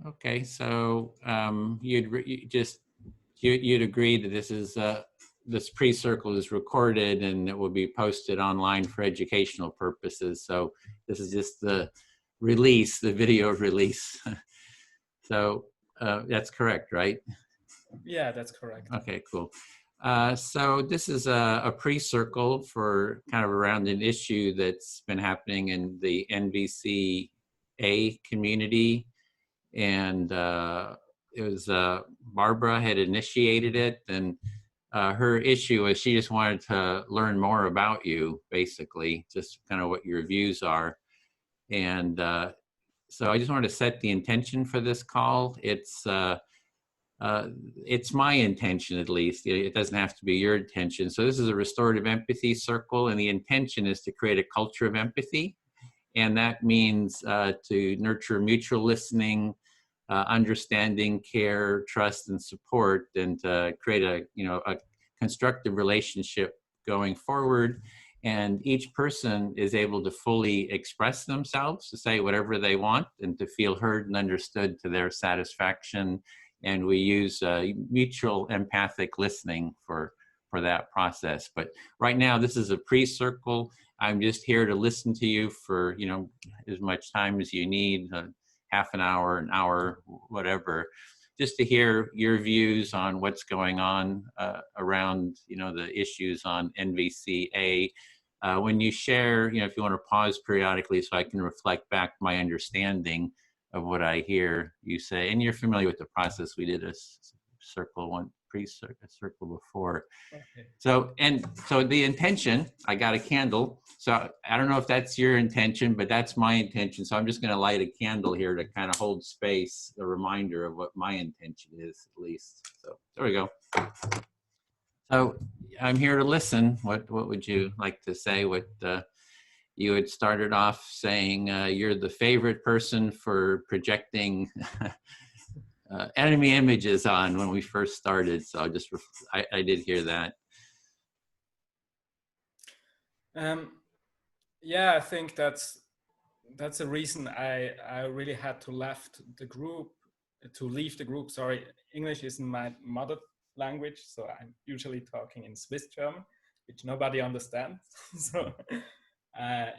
Okay, so you'd agree that this pre-circle is recorded and it will be posted online for educational purposes. So this is just the release, the video release. So that's correct, right? Yeah, that's correct. Okay, cool. So this is a pre-circle for kind of around an issue that's been happening in the NVCA community. And it was Barbara had initiated it, and her issue was she just wanted to learn more about you, basically, just kind of what your views are. And so I just wanted to set the intention for this call. It's my intention, at least. It doesn't have to be your intention. So this is a restorative empathy circle, and the intention is to create a culture of empathy. And that means to nurture mutual listening, understanding, care, trust, and support, and to create a constructive relationship going forward. And each person is able to fully express themselves, to say whatever they want, and to feel heard and understood to their satisfaction. And we use mutual empathic listening for that process. But right now, this is a pre-circle. I'm just here to listen to you for as much time as you need, half an hour, whatever, just to hear your views on what's going on around the issues on NVCA. When you share, if you want to pause periodically so I can reflect back my understanding of what I hear you say, and you're familiar with the process. We did a circle before. Okay. So the intention, I got a candle. So I don't know if that's your intention, but that's my intention. So I'm just going to light a candle here to kind of hold space, a reminder of what my intention is, at least. So there we go. So I'm here to listen. What would you like to say? What you had started off saying you're the favorite person for projecting enemy images on when we first started. So I did hear that. Yeah, I think that's a reason I really had to leave the group. Sorry, English isn't my mother language, so I'm usually talking in Swiss German, which nobody understands. So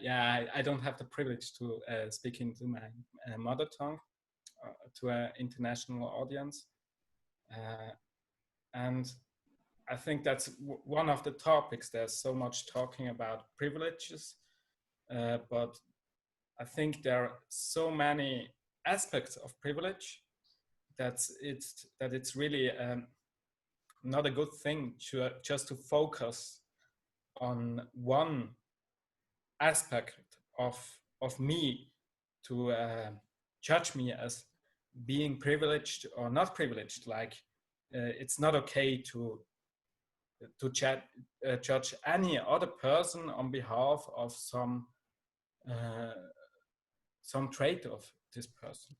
yeah, I don't have the privilege to speak into my mother tongue to an international audience, and I think that's one of the topics. There's so much talking about privileges, but I think there are so many aspects of privilege that it's really not a good thing just to focus on one aspect of me, to judge me as being privileged or not privileged. Like it's not okay to judge any other person on behalf of some trait of this person.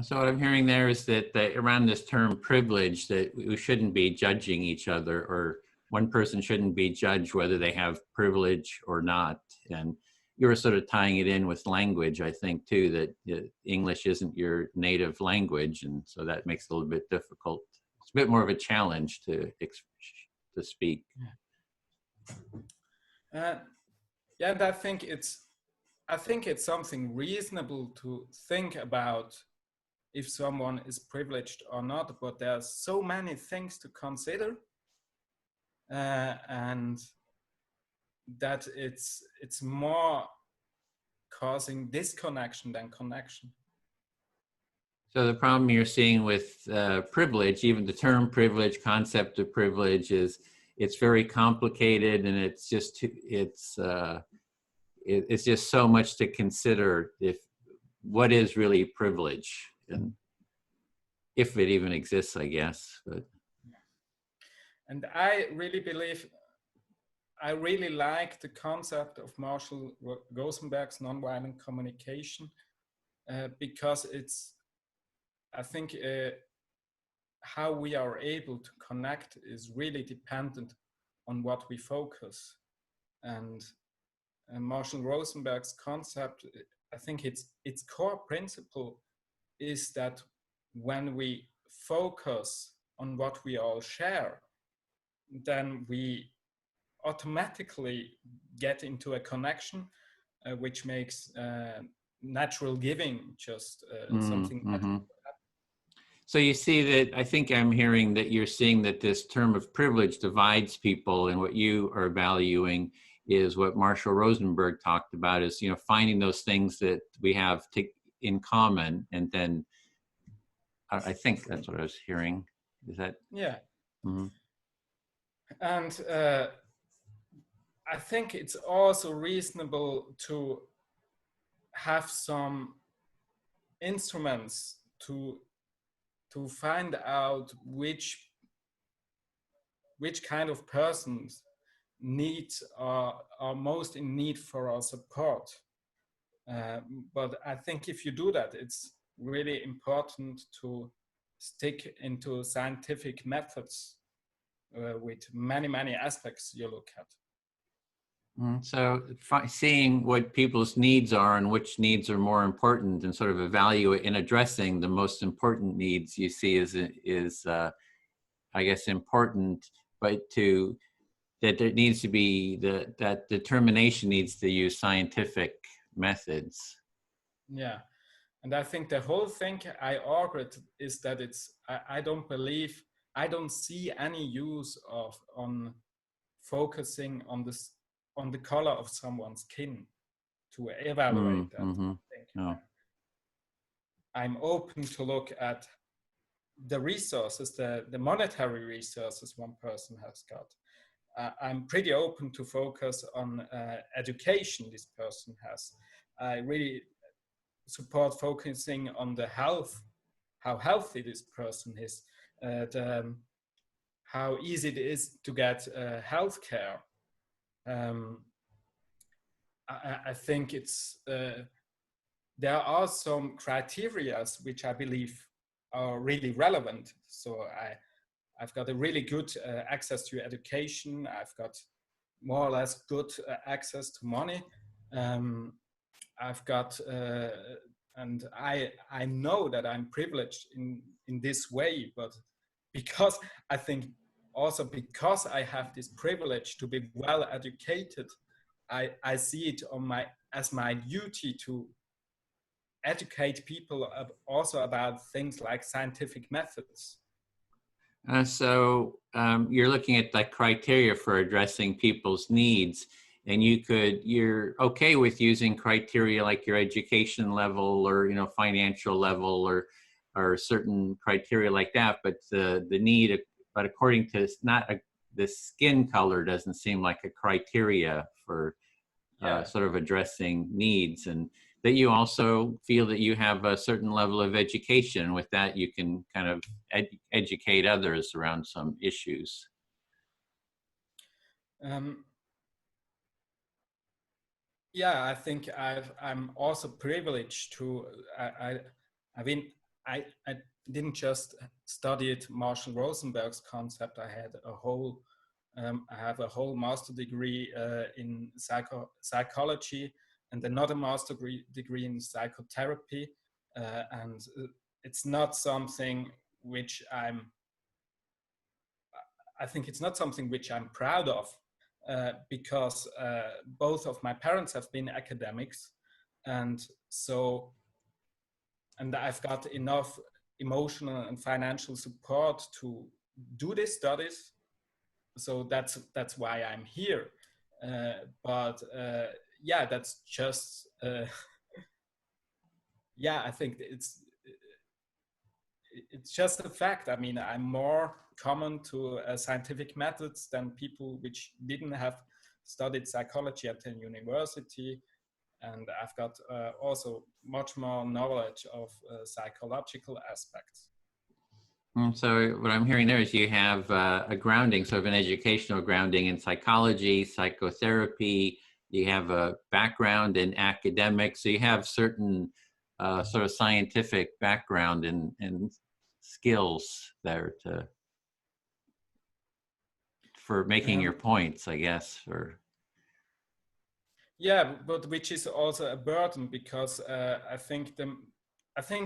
So what I'm hearing there is that around this term privilege, that we shouldn't be judging each other, or one person shouldn't be judged whether they have privilege or not. And you were sort of tying it in with language, I think, too, that English isn't your native language. And so that makes it a little bit difficult. It's a bit more of a challenge to speak. Yeah, and I think it's something reasonable to think about if someone is privileged or not, but there are so many things to consider, and that it's more causing disconnection than connection. So the problem you're seeing with privilege, even the term privilege, concept of privilege, is it's very complicated, and it's just so much to consider. If what is really privilege, and if it even exists, I guess. But And I really like the concept of Marshall Rosenberg's nonviolent communication, because I think how we are able to connect is really dependent on what we focus. And Marshall Rosenberg's concept, I think its core principle is that when we focus on what we all share, then we automatically get into a connection, which makes natural giving just something Mm-hmm. natural. So you see that, I think I'm hearing that you're seeing that this term of privilege divides people, and what you are valuing is what Marshall Rosenberg talked about, is, finding those things that we have in common. And then I think that's what I was hearing. Is that? Yeah. Mm-hmm. And I think it's also reasonable to have some instruments to find out which kind of persons are most in need for our support. But I think if you do that, it's really important to stick into scientific methods with many aspects you look at. So seeing what people's needs are and which needs are more important, and sort of evaluate in addressing the most important needs you see is I guess important, but that there needs to be that determination needs to use scientific methods. Yeah, and I think the whole thing I argued is that I don't see any use on focusing on the color of someone's skin to evaluate that. Mm-hmm. I think Oh. I'm open to look at the resources, the monetary resources one person has got. I'm pretty open to focus on education this person has. I really support focusing on the health, how healthy this person is, how easy it is to get health care. I think there are some criteria which I believe are really relevant. So I've got a really good access to education. I've got more or less good access to money. I've got, and I know that I'm privileged in this way, but because I think also because I have this privilege to be well educated, I see it as my duty to educate people also about things like scientific methods. So you're looking at the criteria for addressing people's needs, and you're okay with using criteria like your education level, or financial level, or certain criteria like that. But but according to the skin color doesn't seem like a criteria for sort of addressing needs, and that you also feel that you have a certain level of education. With that, you can kind of educate others around some issues. Yeah, I think I'm also privileged to. I mean, I didn't just study Marshall Rosenberg's concept. I have a whole master degree in psychology and another master degree in psychotherapy, and it's not something which I think it's not something which I'm proud of, because both of my parents have been academics, and I've got enough emotional and financial support to do these studies. So that's why I'm here. But yeah, that's just yeah. I think it's just a fact. I mean, I'm more common to scientific methods than people which didn't have studied psychology at a university, and I've got also much more knowledge of psychological aspects. So what I'm hearing there is you have a grounding, sort of an educational grounding in psychology, psychotherapy. You have a background in academics, so you have certain sort of scientific background and skills there for making your points, I guess. Yeah, but which is also a burden, because I think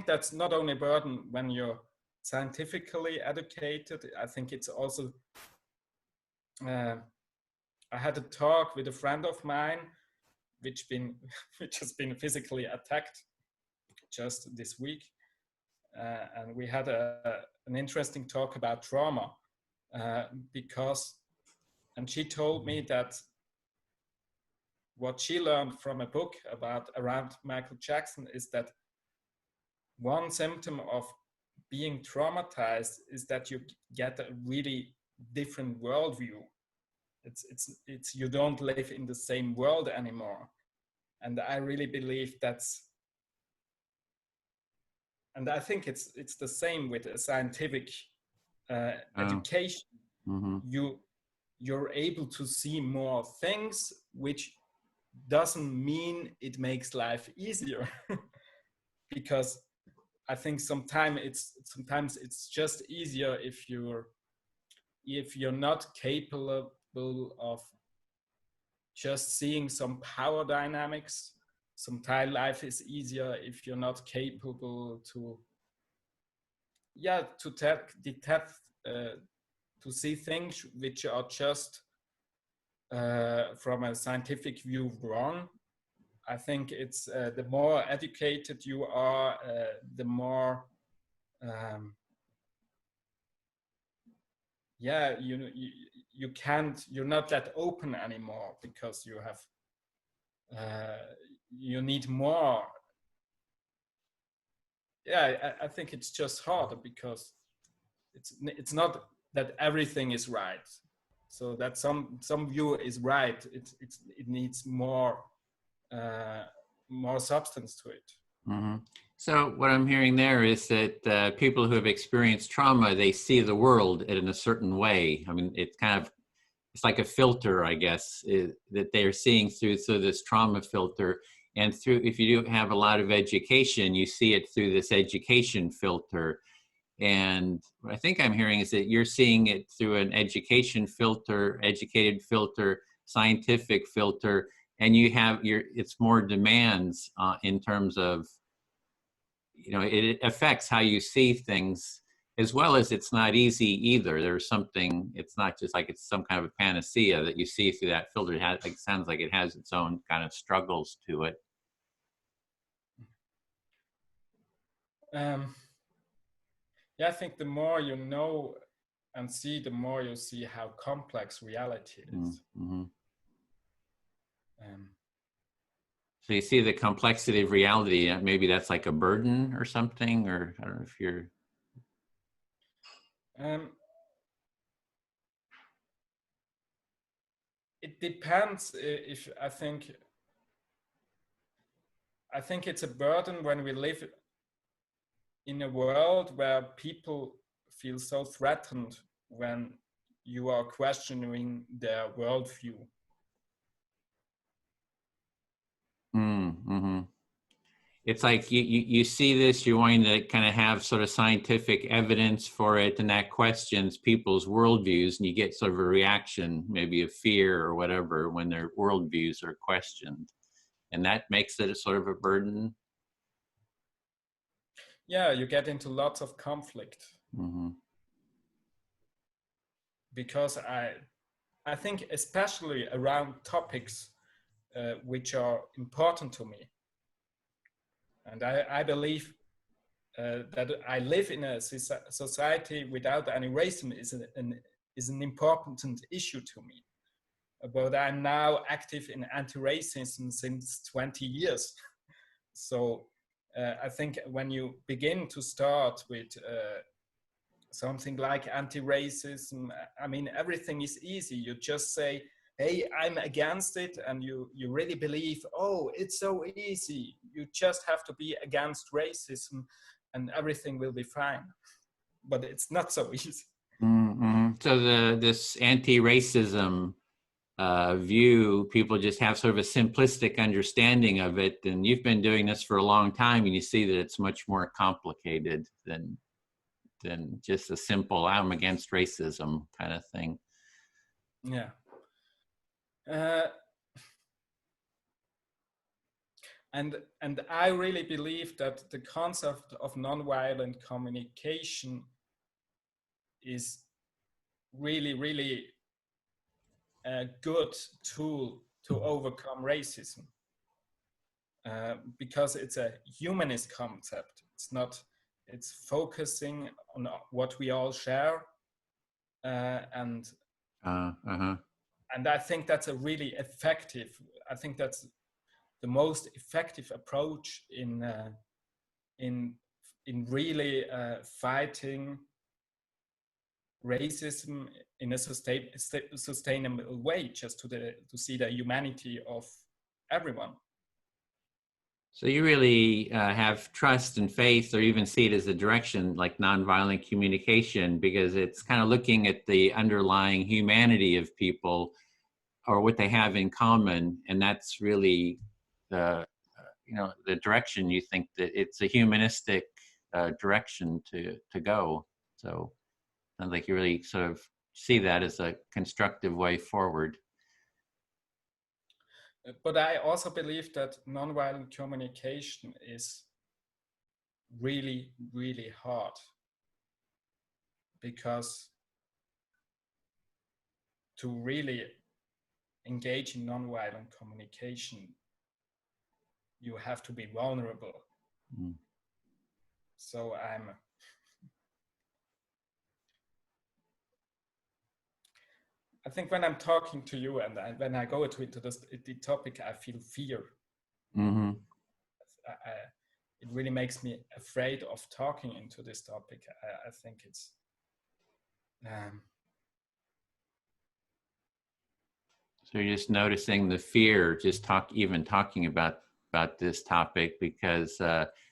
that's not only a burden when you're scientifically educated. I think it's also, I had a talk with a friend of mine, which has been physically attacked just this week. And we had an interesting talk about trauma and she told me that what she learned from a book around Michael Jackson is that one symptom of being traumatized is that you get a really different worldview. It's you don't live in the same world anymore. And I really believe and I think it's the same with a scientific education. Mm-hmm. You're able to see more things, which doesn't mean it makes life easier. Because I think sometimes it's just easier if you're not capable of just seeing some power dynamics. Sometimes life is easier if you're not capable to detect to see things which are just from a scientific view wrong. I think it's the more educated you are, the more you're not that open anymore, because you need more. I think it's just harder because it's not that everything is right, so that some view is right. It needs more substance to it. Mm-hmm. So what I'm hearing there is that people who have experienced trauma, they see the world in a certain way. I mean, it's like a filter, I guess, that they're seeing through this trauma filter. And if you do have a lot of education, you see it through this education filter. And what I think I'm hearing is that you're seeing it through an educated filter, scientific filter, and it's more demands in terms of, it affects how you see things, as well as it's not easy either. It's not just like it's some kind of a panacea that you see through that filter. It sounds like it has its own kind of struggles to it. I think the more you know and see, the more you see how complex reality is. Mm-hmm. So you see the complexity of reality. Maybe that's like a burden or something, or I don't know if you're. It depends. If I think it's a burden when we live in a world where people feel so threatened when you are questioning their worldview. Mm-hmm. It's like you see this, you're wanting to kind of have sort of scientific evidence for it, and that questions people's worldviews, and you get sort of a reaction, maybe of fear or whatever, when their worldviews are questioned. And that makes it a sort of a burden. Yeah, you get into lots of conflict. Mm-hmm. Because I think especially around topics which are important to me. And I believe that I live in a society without any racism is an important issue to me. But I'm now active in anti-racism since 20 years. So I think when you begin to start with something like anti-racism, I mean, everything is easy. You just say, hey, I'm against it, and you really believe, oh, it's so easy. You just have to be against racism and everything will be fine. But it's not so easy. Mm-hmm. So this anti-racism view, people just have sort of a simplistic understanding of it, and you've been doing this for a long time, and you see that it's much more complicated than just a simple "I'm against racism" kind of thing. Yeah. And I really believe that the concept of nonviolent communication is really, really a good tool to overcome racism, because it's a humanist concept. It's focusing on what we all share, and I think that's a really effective. I think that's the most effective approach in really fighting racism in a sustainable way, just to see the humanity of everyone. So you really have trust and faith, or even see it as a direction like nonviolent communication, because it's kind of looking at the underlying humanity of people or what they have in common, and that's really the the direction you think that it's a humanistic direction to go. So sounds like you really sort of see that as a constructive way forward. But I also believe that nonviolent communication is really, really hard, because to really engage in nonviolent communication, you have to be vulnerable. So I think when I'm talking to you and when I go into the topic, I feel fear. Mm-hmm. It really makes me afraid of talking into this topic. I think it's so you're just noticing the fear, just talking about this topic, because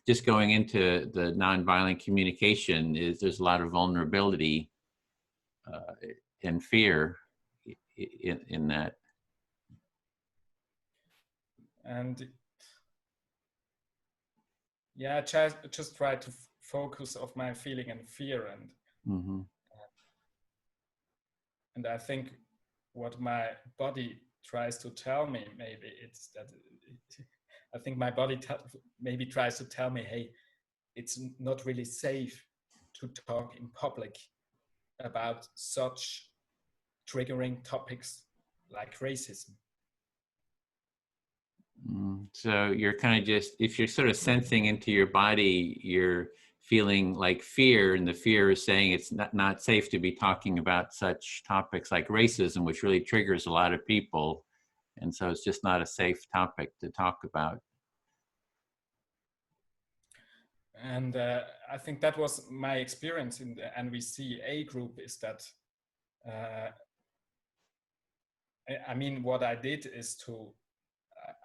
just going into the nonviolent communication there's a lot of vulnerability and fear in that. And yeah, I just try to focus of my feeling and fear, and I think what my body tries to tell me, maybe it's that I think my body maybe tries to tell me, hey, it's not really safe to talk in public about such triggering topics like racism. So you're kind of just, if you're sort of sensing into your body, you're feeling like fear, and the fear is saying it's not safe to be talking about such topics like racism, which really triggers a lot of people. And so it's just not a safe topic to talk about. And I think that was my experience in the NVCA group, is that, I mean, what I did is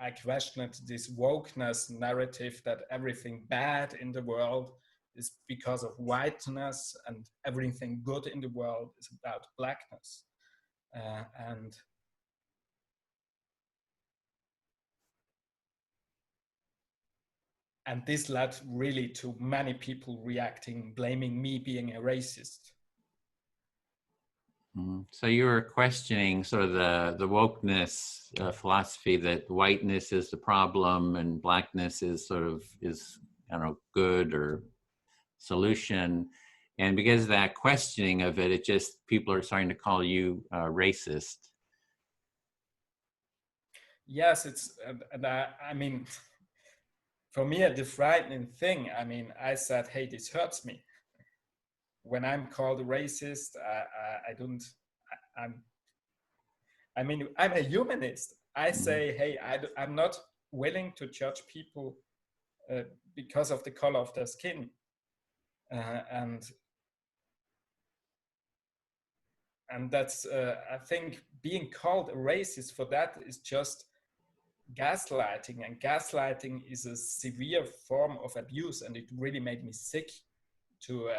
I questioned this wokeness narrative that everything bad in the world is because of whiteness and everything good in the world is about blackness. And this led really to many people reacting, blaming me being a racist. So you were questioning sort of the wokeness philosophy that whiteness is the problem and blackness is sort of I don't know, good or solution. And because of that questioning of it, people are starting to call you racist. Yes, and I mean, for me, the frightening thing, I mean, I said, hey, this hurts me. When I'm called a racist, I'm a humanist. I say, hey, I'm not willing to judge people because of the color of their skin. And that's, I think being called a racist for that is just gaslighting, and gaslighting is a severe form of abuse, and it really made me sick to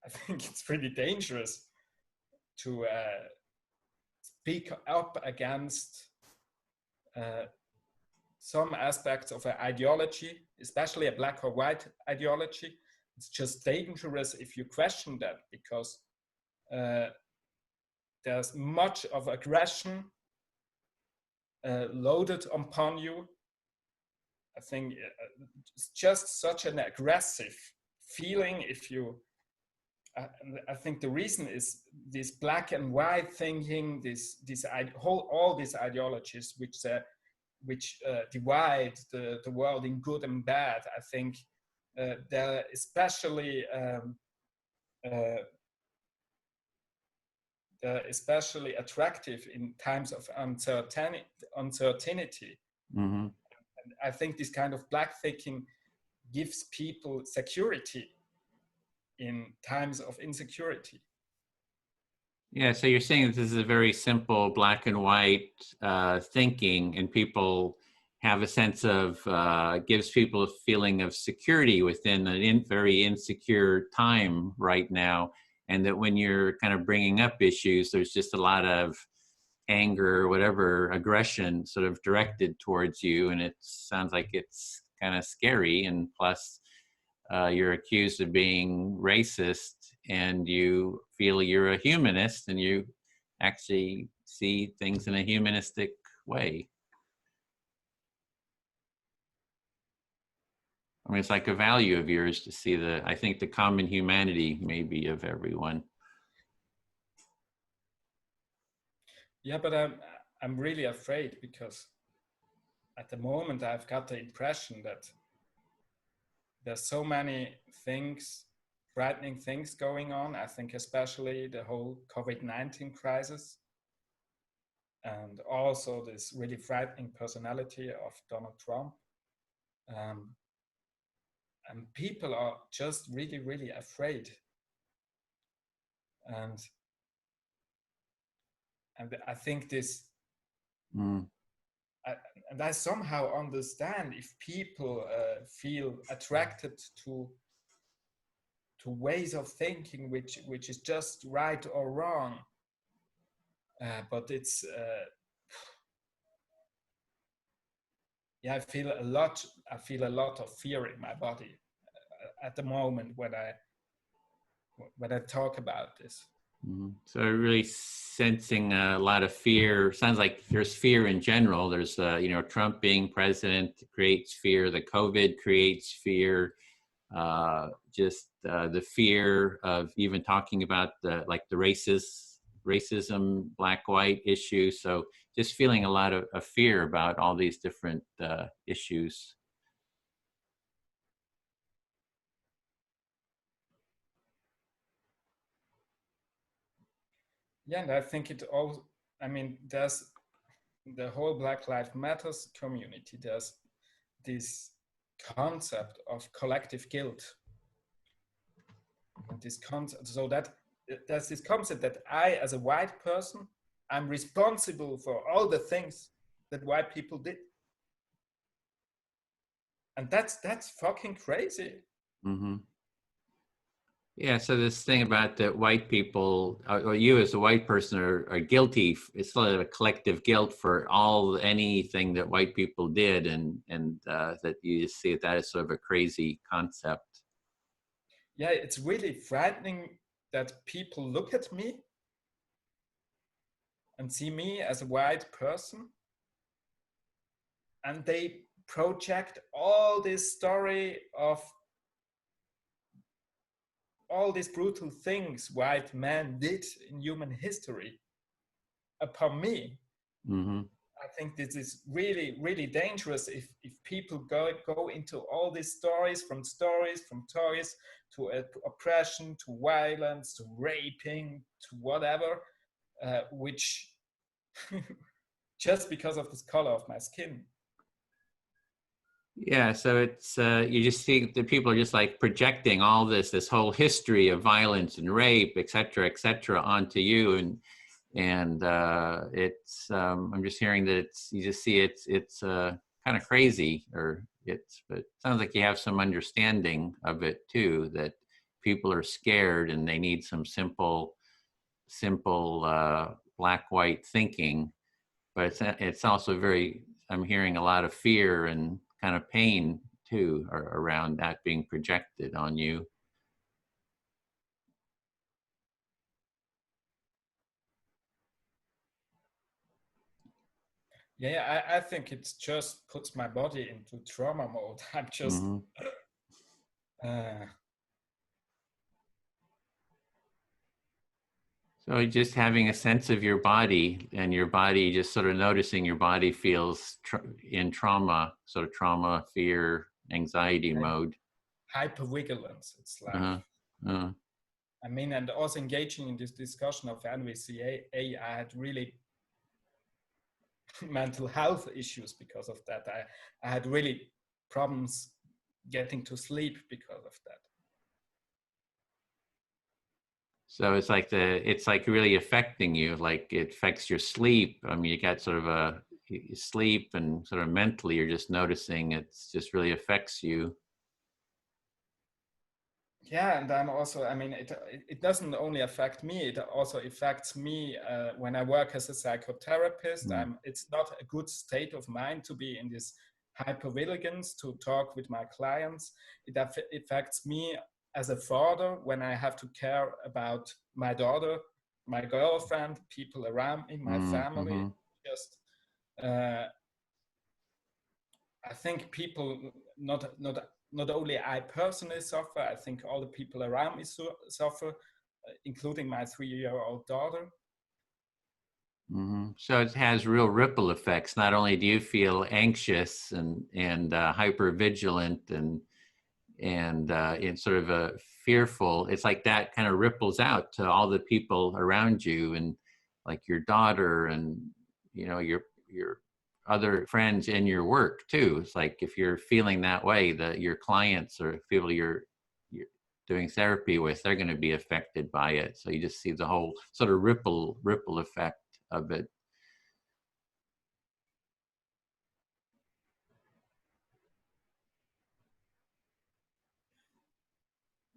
I think it's pretty dangerous to speak up against some aspects of an ideology, especially a black or white ideology. It's just dangerous if you question that, because there's much of aggression loaded upon you. I think it's just such an aggressive feeling if you I think the reason is this black and white thinking, all these ideologies which divide the world in good and bad. I think they're especially attractive in times of uncertainty. Mm-hmm. And I think this kind of black thinking gives people security in times of insecurity. Yeah, so you're saying that this is a very simple black and white thinking, and people have a sense of, gives people a feeling of security within a very insecure time right now. And that when you're kind of bringing up issues, there's just a lot of anger or whatever, aggression sort of directed towards you. And it sounds like it's kind of scary. And plus, you're accused of being racist, and you feel you're a humanist, and you actually see things in a humanistic way. I mean, it's like a value of yours to see I think the common humanity maybe of everyone. Yeah, but I'm really afraid, because at the moment I've got the impression that there's so many things, frightening things going on. I think especially the whole COVID-19 crisis, and also this really frightening personality of Donald Trump. And people are just really, really afraid. And I think this, and I somehow understand if people feel attracted to ways of thinking which is just right or wrong, but it's yeah, I feel a lot of fear in my body at the moment when I talk about this. Mm-hmm. So really sensing a lot of fear. Sounds like there's fear in general. There's, Trump being president creates fear. The COVID creates fear. The fear of even talking about the racism, black-white issue. So just feeling a lot of fear about all these different issues. Yeah, and I think there's the whole Black Lives Matters community. There's this concept of collective guilt. So that there's this concept that I, as a white person, I'm responsible for all the things that white people did. And that's fucking crazy. Mm-hmm. Yeah, so this thing about that white people, or you as a white person, are guilty. It's sort of a collective guilt for anything that white people did, and that you just see that as sort of a crazy concept. Yeah, it's really frightening that people look at me and see me as a white person, and they project all this story of all these brutal things white men did in human history upon me. Mm-hmm. I think this is really, really dangerous if people go into all these stories from toys to oppression, to violence, to raping, to whatever, which just because of this color of my skin. Yeah, so it's you just see the people are just like projecting all this whole history of violence and rape, et cetera, onto you, and it's I'm just hearing that you just see it's kind of crazy, but it sounds like you have some understanding of it too, that people are scared and they need some simple black-white thinking, but it's also I'm hearing a lot of fear and kind of pain too around that being projected on you. Yeah, I think it just puts my body into trauma mode. I'm just So just having a sense of your body, and your body, just sort of noticing your body feels in trauma, sort of trauma, fear, anxiety mode. Hypervigilance. It's like, Uh-huh. Uh, I mean, and also engaging in this discussion of NVCA, I had really mental health issues because of that. I had really problems getting to sleep because of that. so it's like really affecting you, like it affects your sleep. I mean, you got sort of sleep, and sort of mentally, you're just noticing it's just really affects you. Yeah, and then also, I mean, it doesn't only affect me, it also affects me when I work as a psychotherapist. It's not a good state of mind to be in this hypervigilance to talk with my clients. It affects me as a father when I have to care about my daughter, my girlfriend, people around me, my family. Mm-hmm. Just, I think people, not only I personally suffer, I think all the people around me suffer, including my 3-year-old daughter. Mm-hmm. So it has real ripple effects. Not only do you feel anxious and hyper vigilant and it's sort of a fearful, it's like that kind of ripples out to all the people around you, and like your daughter, and your other friends in your work too. It's like if you're feeling that way, that your clients or people you're doing therapy with, they're going to be affected by it. So you just see the whole sort of ripple effect of it.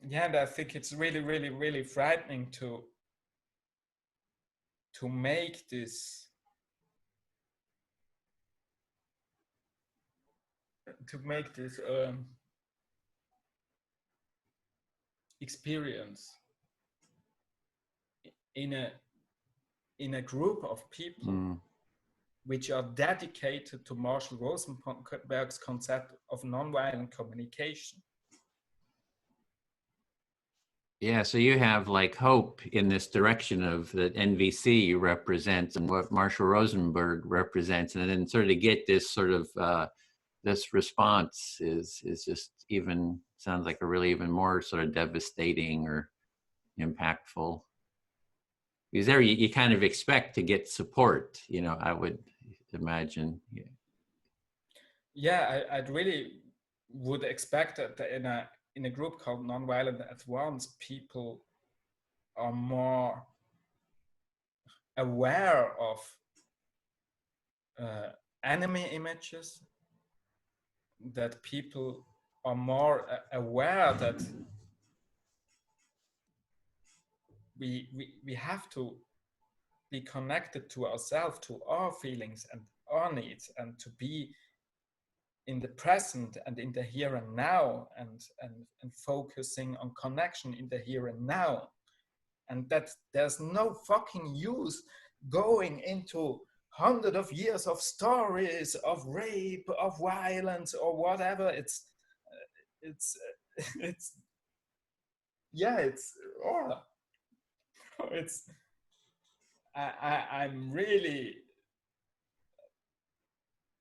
Yeah, and I think it's really, really, really frightening to make this experience in a group of people which are dedicated to Marshall Rosenberg's concept of nonviolent communication. Yeah, so you have like hope in this direction of that NVC represents and what Marshall Rosenberg represents, and then sort of get this sort of this response is just even sounds like a really even more sort of devastating or impactful. Because there you kind of expect to get support, I would imagine. Yeah. Yeah, I'd really would expect that in a group called Nonviolent Advance, people are more aware of enemy images, that people are more aware that we have to be connected to ourselves, to our feelings and our needs, and to be in the present and in the here and now, and focusing on connection in the here and now. And that there's no fucking use going into hundreds of years of stories of rape, of violence, or whatever. It's yeah, it's I'm really,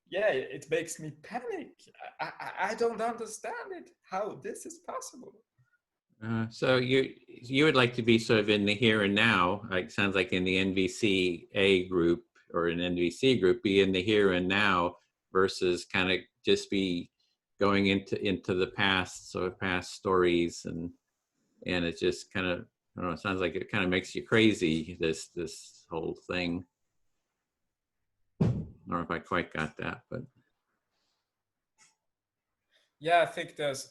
yeah, it makes me panic. I don't understand it, how this is possible. So you would like to be sort of in the here and now, like sounds like in the NVCA group or an NVC group, be in the here and now versus kind of just be going into the past, sort of past stories, and it just kind of, I don't know, it sounds like it kind of makes you crazy, this whole thing. I don't know if I quite got that, but Yeah, I think there's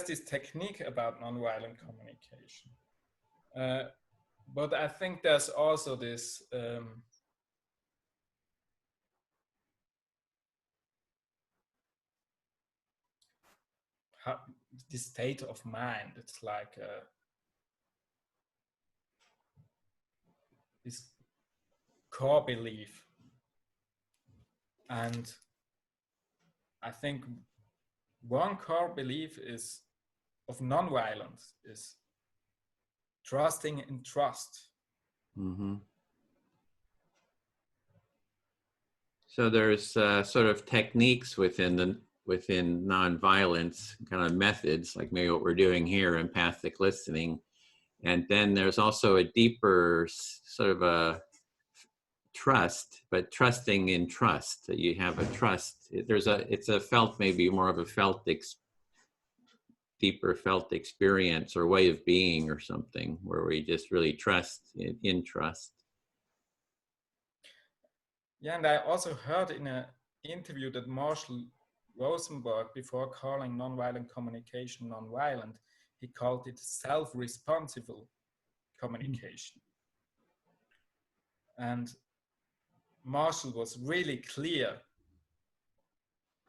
this technique about nonviolent communication. But I think there's also this this state of mind. It's like this core belief. And I think one core belief of nonviolence is trusting in trust. Mm-hmm. So there's sort of techniques within nonviolence, kind of methods, like maybe what we're doing here, empathic listening, and then there's also a deeper sort of a trust, but trusting in trust. That you have a trust. It's a felt, maybe more of a felt, deeper felt experience or way of being or something, where we just really trust in trust. Yeah, and I also heard in an interview that Marshall Rosenberg, before calling nonviolent communication nonviolent, he called it self-responsible communication. And Marshall was really clear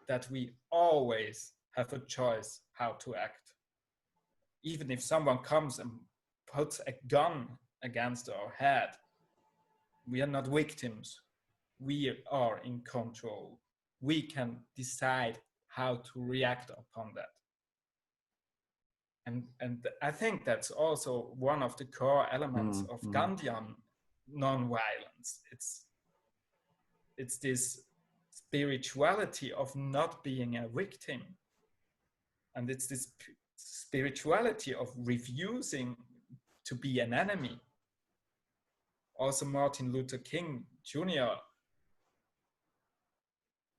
that we always have a choice how to act. Even if someone comes and puts a gun against our head, we are not victims. We are in control. We can decide how to react upon that. And I think that's also one of the core elements of Gandhian nonviolence. It's this spirituality of not being a victim. And it's this spirituality of refusing to be an enemy. Also, Martin Luther King Jr.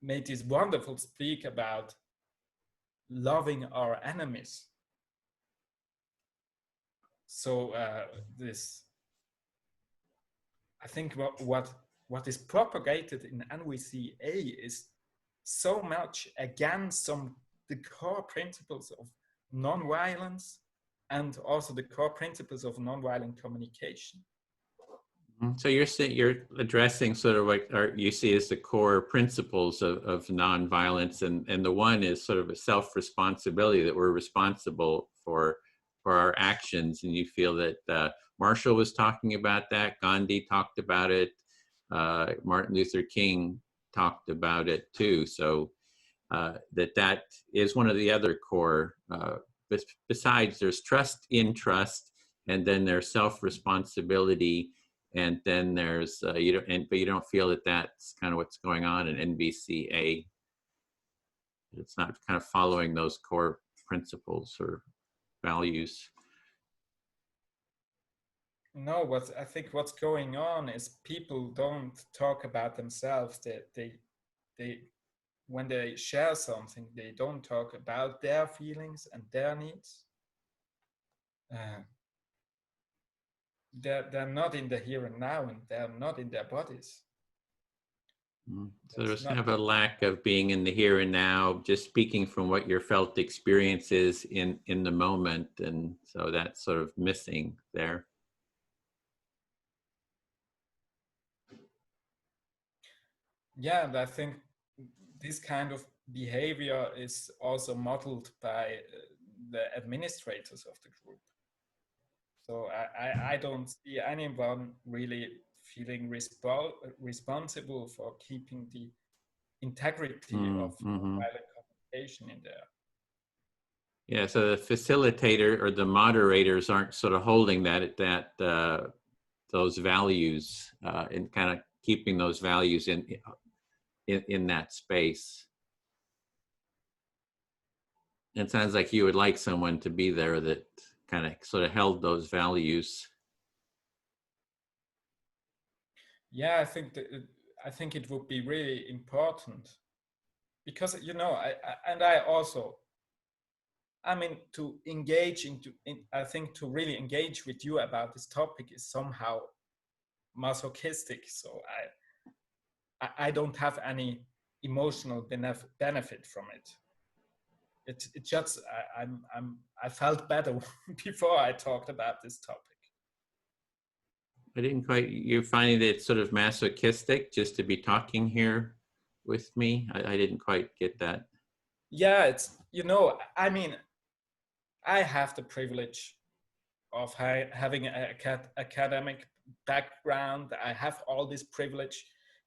made this wonderful speak about loving our enemies. So I think what is propagated in NVCA is so much against the core principles of nonviolence and also the core principles of nonviolent communication. So you're addressing sort of like you see as the core principles of nonviolence, and the one is sort of a self-responsibility, that we're responsible for our actions, and you feel that Marshall was talking about that, Gandhi talked about it, Martin Luther King talked about it too. So that is one of the other core. Besides, there's trust in trust, and then there's self-responsibility. And then there's but you don't feel that that's kind of what's going on in NVCA. It's not kind of following those core principles or values. No, I think what's going on is people don't talk about themselves. They when they share something, they don't talk about their feelings and their needs. They're not in the here and now, and they're not in their bodies. So there's kind of a lack of being in the here and now, just speaking from what your felt experience is in the moment, and so that's sort of missing there. Yeah, and I think this kind of behavior is also modeled by the administrators of the group. So I don't see anyone really feeling responsible for keeping the integrity of violent communication in there. Yeah, so the facilitator or the moderators aren't sort of holding those values and kind of keeping those values in that space. It sounds like you would like someone to be there that kind of sort of held those values. Yeah, I think it would be really important, because I mean, to engage I think to really engage with you about this topic is somehow masochistic. So I don't have any emotional benefit from it. It just I felt better before I talked about this topic. I didn't quite. You're finding it sort of masochistic just to be talking here with me? I didn't quite get that. Yeah, it's I mean, I have the privilege of having an academic background. I have all this privilege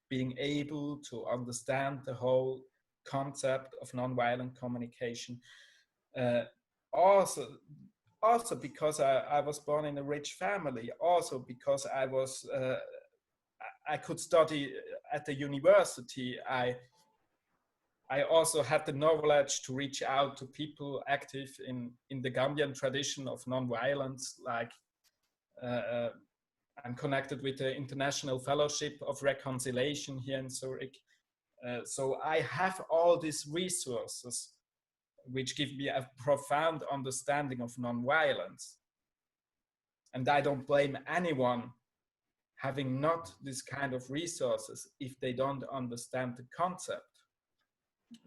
being able to understand the whole concept of nonviolent communication. Also, also because I was born in a rich family, also because I could study at the university. I also had the knowledge to reach out to people active in the Gambian tradition of nonviolence. Like I'm connected with the International Fellowship of Reconciliation here in Zurich. So I have all these resources which give me a profound understanding of nonviolence. And I don't blame anyone having not this kind of resources if they don't understand the concept.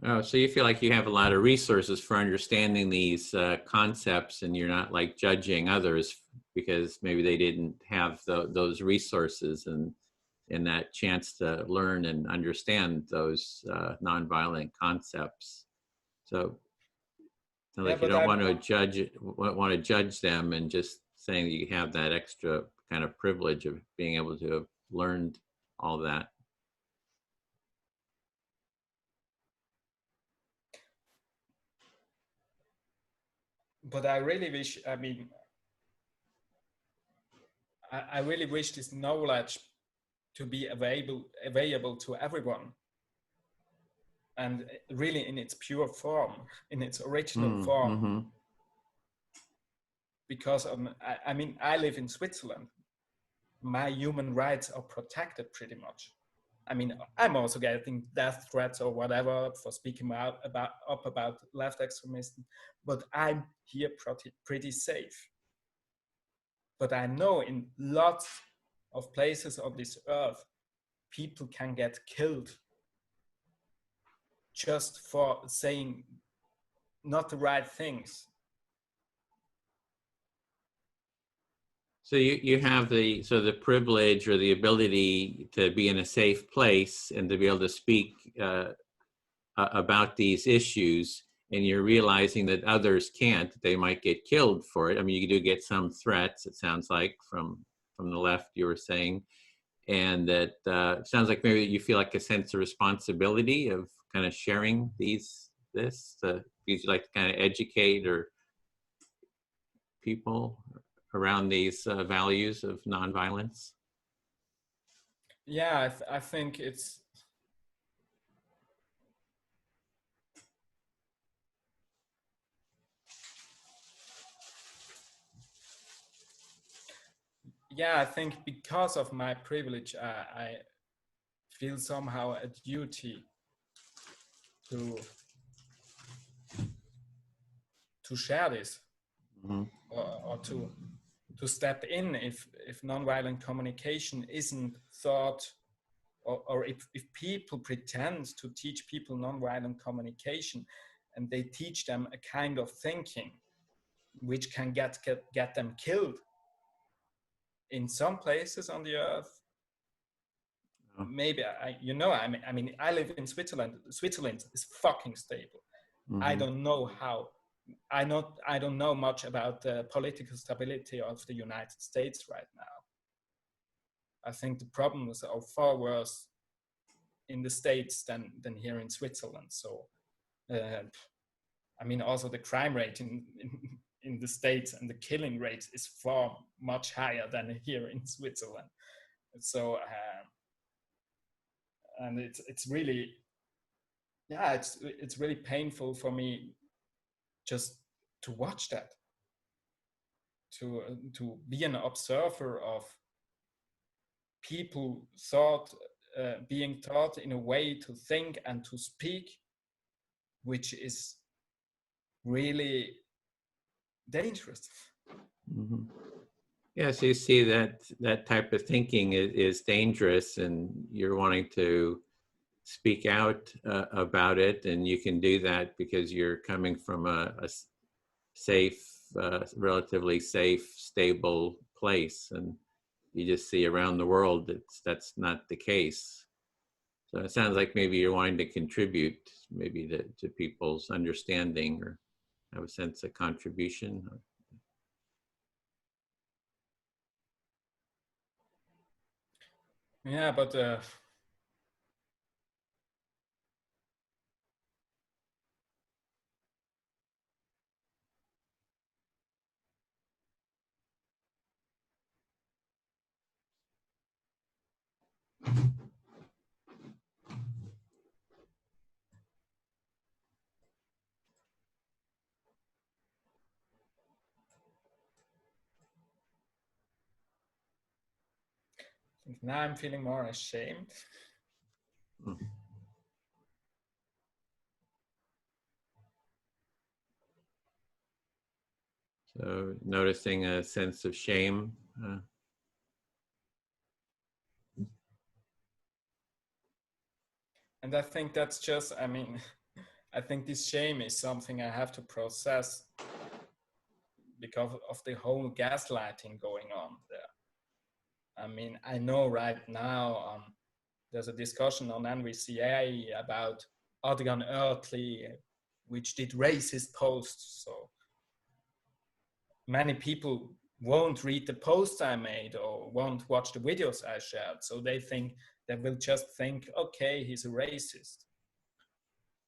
Oh, so you feel like you have a lot of resources for understanding these concepts, and you're not like judging others because maybe they didn't have those resources and that chance to learn and understand those nonviolent concepts. So, Yeah, like you but don't want to judge them, and just saying that you have that extra kind of privilege of being able to have learned all that. but I really wish, I mean, I really wish this knowledge to be available to everyone, and really in its pure form, in its original form. Mm-hmm. Because I mean, I live in Switzerland. My human rights are protected pretty much. I mean, I'm also getting death threats or whatever for speaking out about left extremism, but I'm here pretty safe. But I know in lots of places on this earth, people can get killed just for saying not the right things. So you have the privilege or the ability to be in a safe place and to be able to speak about these issues, and you're realizing that others can't. They might get killed for it. I mean, you do get some threats. It sounds like from the left you were saying, and that sounds like maybe you feel like a sense of responsibility of kind of sharing because you like to kind of educate or people around these values of nonviolence? Yeah, I think it's, yeah, I think because of my privilege, I feel somehow a duty to share this, Mm-hmm. or to step in if nonviolent communication isn't thought, or if people pretend to teach people nonviolent communication and they teach them a kind of thinking which can get them killed in some places on the earth. Oh. Maybe I mean, I live in Switzerland. Switzerland is fucking stable. Mm-hmm. I don't know how. I don't know much about the political stability of the United States right now. I think the problems are far worse in the States than here in Switzerland. So, I mean, also the crime rate in the States and the killing rate is far much higher than here in Switzerland. So, and it's really, yeah, it's really painful for me just to watch that, to be an observer of people being taught in a way to think and to speak, which is really dangerous. Mm-hmm. Yeah, so you see that type of thinking is dangerous, and you're wanting to speak out about it, and you can do that because you're coming from a safe, relatively safe, stable place, and you just see around the world that's not the case. So it sounds like maybe you're wanting to contribute maybe to people's understanding or have a sense of contribution. Yeah, but Now I'm feeling more ashamed. So noticing a sense of shame. And I think that's just, I mean, I think this shame is something I have to process because of the whole gaslighting going on there. I mean, I know right now there's a discussion on NVCA about Adrian, which did racist posts. So many people won't read the posts I made or won't watch the videos I shared. So they will just think, okay, he's a racist.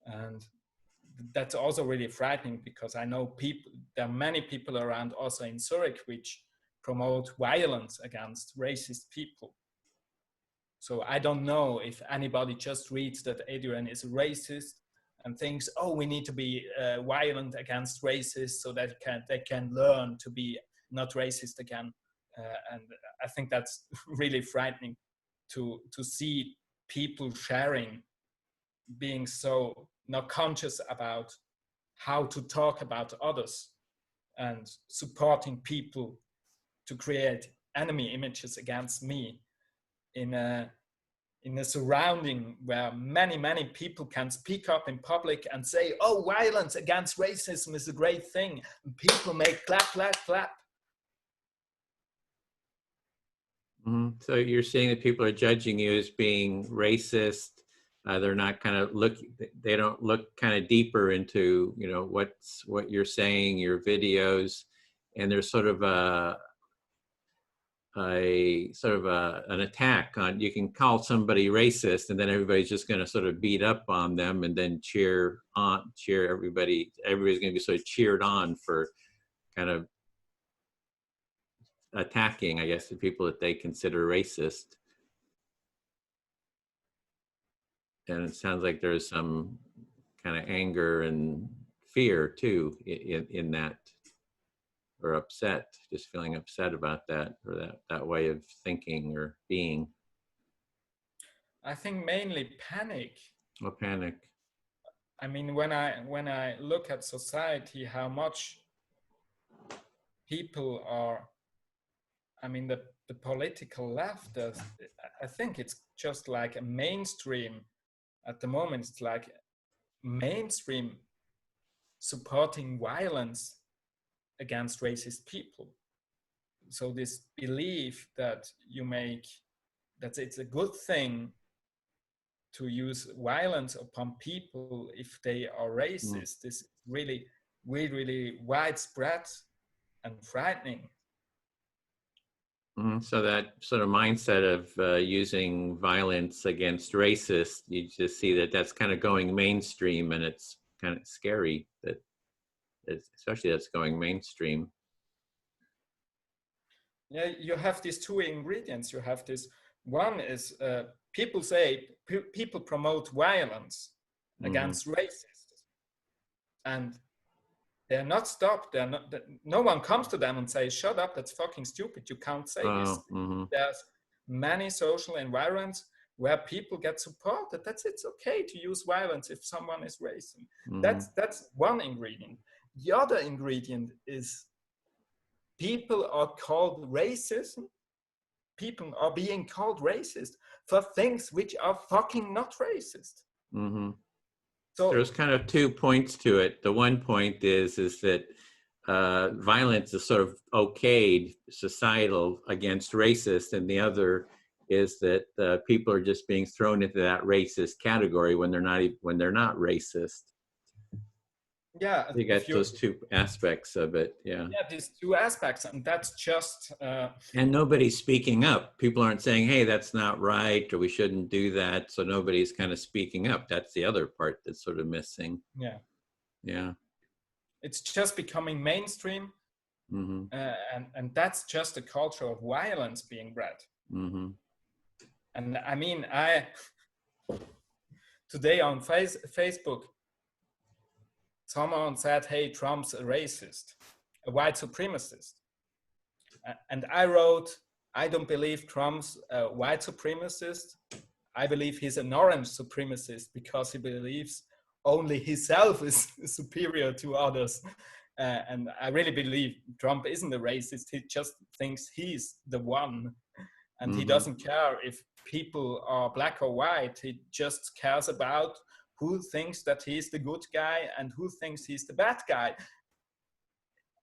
And that's also really frightening because I know there are many people around also in Zurich which promote violence against racist people. So I don't know if anybody just reads that Adrian is a racist and thinks, oh, we need to be violent against racists so that they can learn to be not racist again. And I think that's really frightening to see people sharing, being so not conscious about how to talk about others and supporting people to create enemy images against me in a surrounding where many people can speak up in public and say, oh, violence against racism is a great thing. And people make clap, clap, clap. So you're saying that people are judging you as being racist. They're not they don't look kind of deeper into, you know, what you're saying, your videos, and there's sort of an attack on, you can call somebody racist and then everybody's just going to sort of beat up on them and then cheer everybody's going to be sort of cheered on for kind of attacking, I guess, the people that they consider racist. And it sounds like there's some kind of anger and fear too in that, or upset, just feeling upset about that, or that way of thinking or being. I think mainly panic. Oh, panic. I mean, when I look at society, how much people are, I mean, the political left, I think it's just like a mainstream at the moment. It's like mainstream supporting violence against racist people. So this belief that that it's a good thing to use violence upon people if they are racist is really, really, really widespread and frightening. So that sort of mindset of using violence against racists, you just see that that's kind of going mainstream, and it's kind of scary that, especially that's going mainstream. Yeah, you have these two ingredients. You have this one is people say people promote violence against racists, and they're not stopped. They're not. No one comes to them and says, "Shut up! That's fucking stupid. You can't say this." There's many social environments where people get supported. It's okay to use violence if someone is racist. That's one ingredient. The other ingredient is people are called racism. People are being called racist for things which are fucking not racist. So there's kind of 2 points to it. The one point is that violence is sort of okayed, societal, against racists, and the other is that people are just being thrown into that racist category when they're not racist. Yeah, you got those two aspects of it. Yeah, these two aspects, and that's just and nobody's speaking up. People aren't saying, hey, that's not right, or we shouldn't do that. So nobody's kind of speaking up. That's the other part that's sort of missing. Yeah, it's just becoming mainstream, and that's just a culture of violence being bred. And I mean, today on Facebook, someone said, "Hey, Trump's a racist, a white supremacist," and I wrote, "I don't believe Trump's a white supremacist. I believe he's an orange supremacist because he believes only himself is superior to others." And I really believe Trump isn't a racist. He just thinks he's the one. And he doesn't care if people are black or white. He just cares about who thinks that he's the good guy and who thinks he's the bad guy.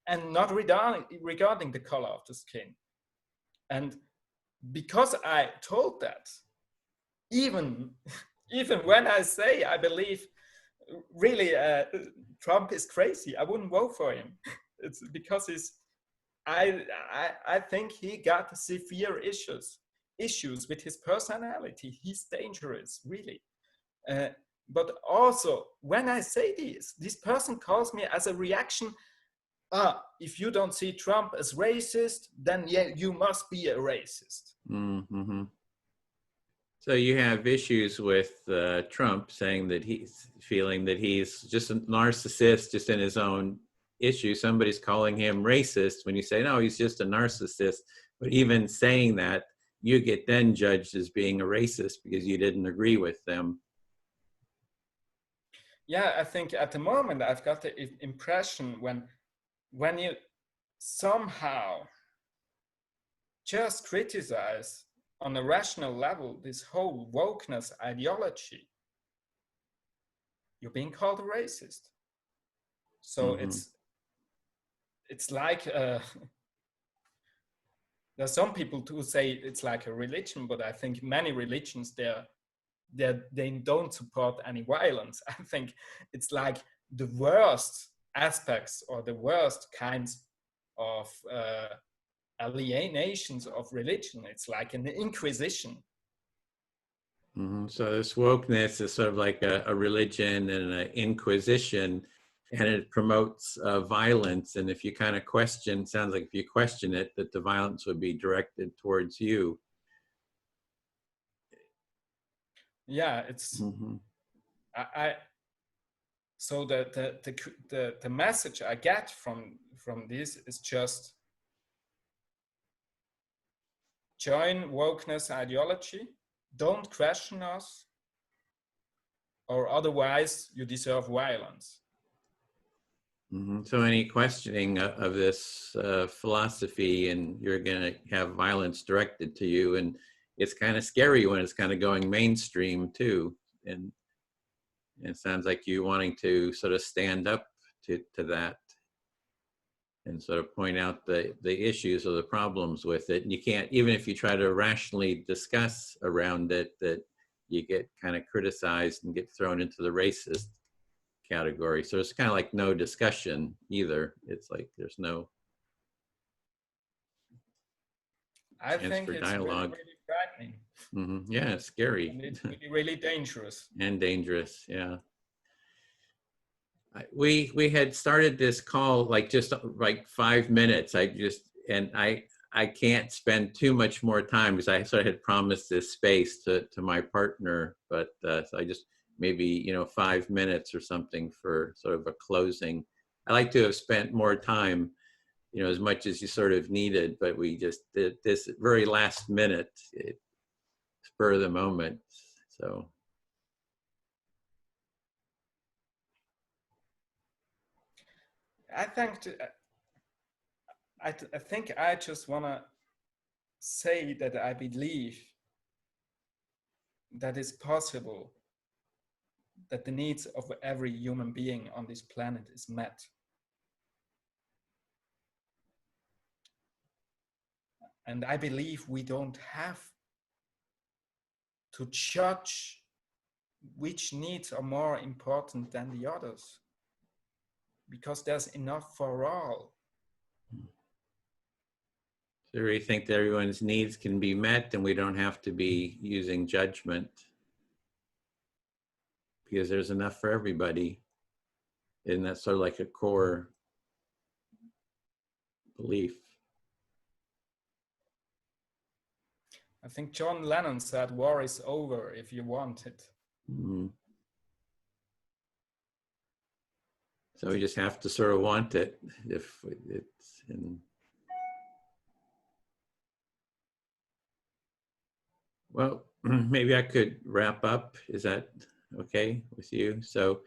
And not regarding the color of the skin. And because I told that, even when I say I believe really Trump is crazy, I wouldn't vote for him. It's because I think he got severe issues with his personality. He's dangerous, really. But also, when I say this person calls me as a reaction. If you don't see Trump as racist, then yeah, you must be a racist. Mm-hmm. So you have issues with Trump saying that he's feeling that he's just a narcissist, just in his own issue. Somebody's calling him racist when you say, no, he's just a narcissist. But even saying that, you get then judged as being a racist because you didn't agree with them. Yeah, I think at the moment I've got the impression when you somehow just criticize on a rational level this whole wokeness ideology, you're being called a racist. So it's like there's some people who say it's like a religion, but I think many religions they don't support any violence. I think it's like the worst aspects or the worst kinds of alienations of religion. It's like an inquisition. So this wokeness is sort of like a religion and an inquisition, and it promotes violence. And if you kind of question, sounds like if you question it, that the violence would be directed towards you. Yeah, it's so the message I get from this is just join wokeness ideology, don't question us, or otherwise you deserve violence. So any questioning of this philosophy, and you're going to have violence directed to you, and it's kind of scary when it's kind of going mainstream too. And it sounds like you wanting to sort of stand up to that and sort of point out the issues or the problems with it. And you can't, even if you try to rationally discuss around it, that you get kind of criticized and get thrown into the racist category. So it's kind of like no discussion either. It's like there's no chance for dialogue. Really frightening. Yeah, it's scary. And it's really, really dangerous. And dangerous, yeah. We had started this call like just like 5 minutes. I can't spend too much more time because I sort of had promised this space to my partner, but so I just maybe 5 minutes or something for sort of a closing. I like to have spent more time, as much as you sort of needed, but we just did this very last minute, spur of the moment. So. I think I just want to say that I believe that it's possible that the needs of every human being on this planet is met. And I believe we don't have to judge which needs are more important than the others, because there's enough for all. So we think that everyone's needs can be met and we don't have to be using judgment because there's enough for everybody. And that's sort of like a core belief. I think John Lennon said, "War is over if you want it." Mm. So we just have to sort of want it if it's in. Well, maybe I could wrap up. Is that okay with you? So,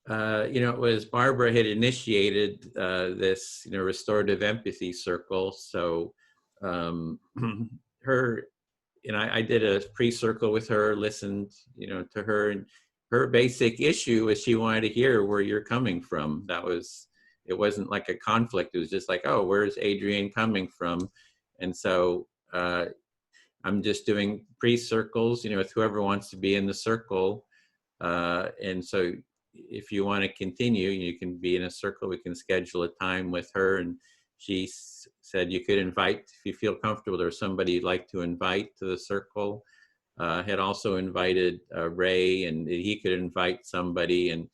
it was Barbara had initiated this, restorative empathy circle. So, her, I did a pre-circle with her, listened, to her, and her basic issue was she wanted to hear where you're coming from. It wasn't like a conflict. It was just like, oh, where's Adrian coming from? And so, I'm just doing pre-circles, with whoever wants to be in the circle. And so if you want to continue, you can be in a circle. We can schedule a time with her. And she said you could invite, if you feel comfortable, there's somebody you'd like to invite to the circle. Had also invited Ray, and he could invite somebody, and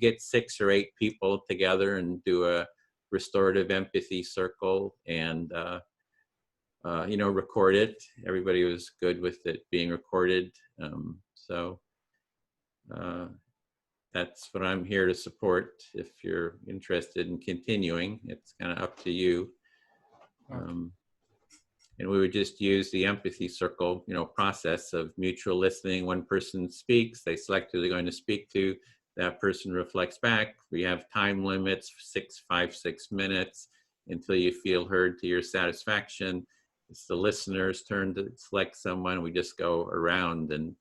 get 6 or 8 people together and do a restorative empathy circle, and record it. Everybody was good with it being recorded. So that's what I'm here to support. If you're interested in continuing, it's kind of up to you. And we would just use the empathy circle, process of mutual listening. One person speaks, they select who they're going to speak to. That person reflects back. We have time limits, 5, 6 minutes until you feel heard to your satisfaction. It's the listener's turn to select someone. We just go around and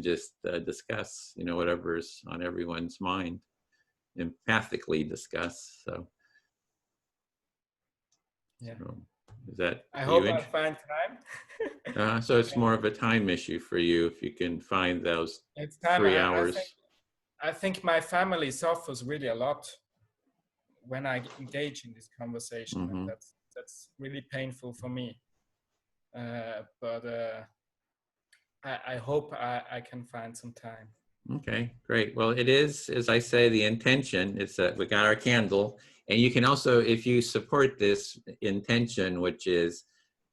just discuss, whatever's on everyone's mind, empathically discuss. So, yeah. So, is that? I hope I find time. So it's more of a time issue for you if you can find those It's time. 3 hours. I think my family suffers really a lot when I engage in this conversation, Mm-hmm. and that's really painful for me. But I hope I can find some time. Okay, great. Well, it is, as I say, the intention is that we got our candle, and you can also, if you support this intention, which is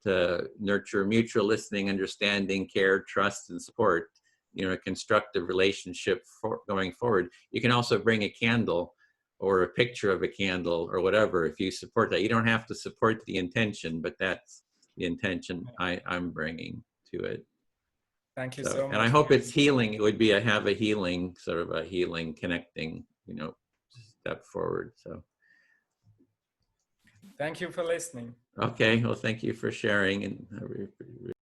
to nurture mutual listening, understanding, care, trust, and support, a constructive relationship going forward, you can also bring a candle or a picture of a candle or whatever if you support that. You don't have to support the intention, but that's the intention I'm bringing to it. Thank you so much. And I hope it's healing. It would be have a healing, sort of a healing, connecting, step forward. So. Thank you for listening. Okay. Well, thank you for sharing, and I really appreciate it.